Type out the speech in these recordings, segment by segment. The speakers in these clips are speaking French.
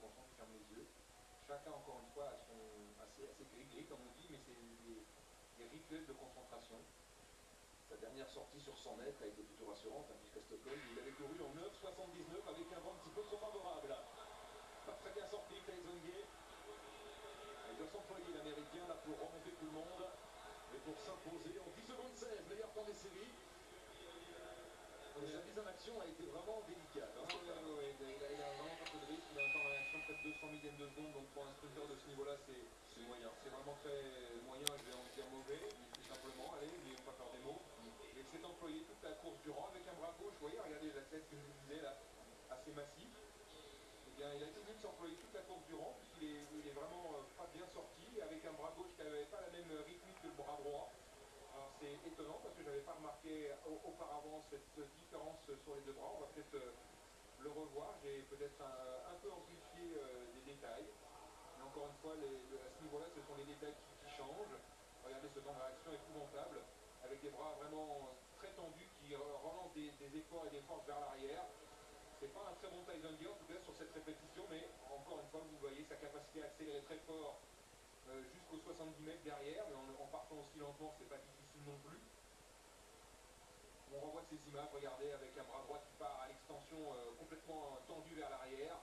concentre, il ferme les yeux. Chacun, encore une fois, a assez gris-gris, comme on dit, mais c'est des rituels de concentration. Sa dernière sortie sur 100 mètres a été plutôt rassurante, hein, puisqu'à Stockholm, il avait couru en 9,79 avec un vent un petit peu trop favorable. Pas très bien sorti, Tyson Gay. Il doit s'employer l'Américain là pour remonter tout le monde et pour s'imposer en 10 secondes 16, meilleur temps des séries. Mais sa mise en action a été vraiment délicate. Hein, il a vraiment pas peu de risque. Il a un temps de réaction de peut-être 200 millièmes de seconde. Donc pour un sprinter de ce niveau-là, c'est moyen. C'est vraiment très moyen, je vais envie de dire mauvais. Tout simplement, allez, n'ayons pas peur des mots. Il s'est employé toute la course durant avec un bras gauche. Vous voyez, regardez l'athlète que je vous disais là, assez massif. Eh bien, il a été obligé de s'employer toute la course durant, puisqu'il est vraiment pas bien sorti, avec un bras gauche qui n'avait pas la même rythmique que le bras droit. Alors c'est étonnant parce que je n'avais pas remarqué auparavant cette différence sur les deux bras. On va peut-être le revoir. J'ai peut-être un peu amplifié des détails. Mais encore une fois, à ce niveau-là, ce sont les détails qui changent. Regardez ce temps de réaction épouvantable, avec des bras vraiment très tendus qui relancent des efforts et des forces vers l'arrière. C'est pas un très bon Tyson Gay en tout cas sur cette répétition, mais encore une fois, vous voyez sa capacité à accélérer très fort jusqu'aux 70 mètres derrière, mais en partant aussi lentement, c'est pas difficile non plus. On revoit ces images, regardez, avec un bras droit qui part à l'extension complètement tendu vers l'arrière,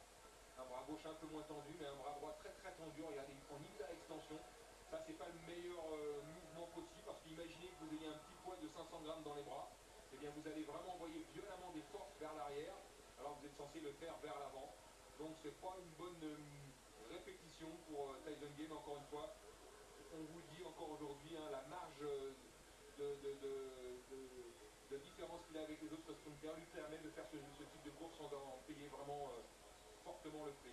un bras gauche un peu moins tendu, mais un bras droit très très tendu, regardez, il prend hyper extension. Ça, c'est pas le meilleur mouvement possible, parce qu'imaginez que vous ayez un petit poids de 500 grammes dans les bras, et bien vous allez vraiment envoyer violemment des forces vers l'arrière, alors que vous êtes censé le faire vers l'avant. Donc c'est pas une bonne répétition pour Tyson Gay, mais encore une fois, on vous le dit encore aujourd'hui, hein, la marge de différence qu'il a avec les autres sprinters lui permet de faire ce type de course sans en payer vraiment fortement le prix.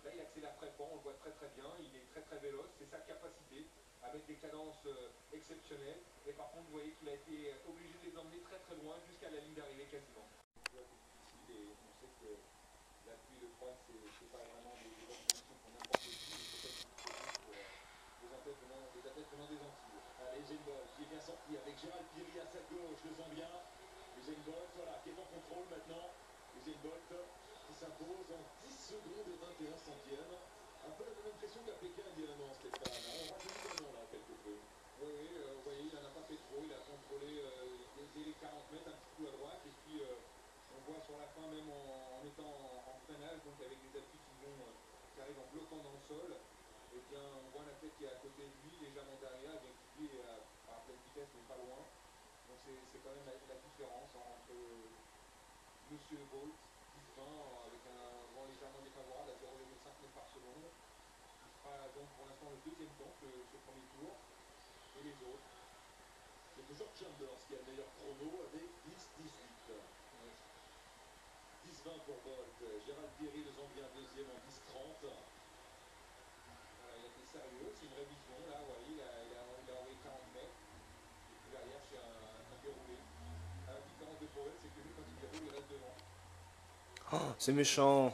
Là, il accélère très fort, on le voit très très bien, il est très très véloce, c'est sa capacité à mettre des cadences exceptionnelles. Et par contre, vous voyez qu'il a été obligé de les emmener très très loin jusqu'à la ligne d'arrivée quasiment. C'est un peu difficile et on sait que la pluie et le froid, c'est pas vraiment des bonnes conditions pour n'importe qui, mais c'est peut-être pour les athlètes venant des Antilles. Allez, Usain Bolt qui est bien sorti avec Gérald Piry à sa gauche, le Zambien. Usain Bolt, voilà, qui est en contrôle maintenant. Usain Bolt qui s'impose en 10 secondes et 21 centièmes. Un peu la même impression qu'à Pékin également, Stéphane. On rajeunit un nom là, quelque peu. Oui, oui, vous voyez, il n'en a pas fait trop. Il a contrôlé les 40 mètres, un petit coup à droite. Et puis, on voit sur la fin, même en étant en freinage, donc avec des appuis qui arrivent en bloquant dans le sol, et bien, on voit un athlète qui est à côté de lui, légèrement derrière, et bien qui lui est à pleine vitesse, mais pas loin. Donc c'est quand même la différence entre Monsieur Bolt, 10-20, avec un vent légèrement défavorable à 0,5 mètres par seconde, qui fera donc pour l'instant le deuxième temps, ce premier tour, et les autres. C'est toujours Chambers qui a le meilleur chrono avec 10-18. Oui. 10-20 pour Bolt. Gérald Piry, le Zambien, deuxième en 10-30. Voilà, il a été sérieux, c'est une révision. Là, vous voyez, il a envoyé 40 mètres. Et puis derrière, c'est un déroulé. La différence de Powell, c'est que lui, quand il déroule, il reste devant. Oh, c'est méchant.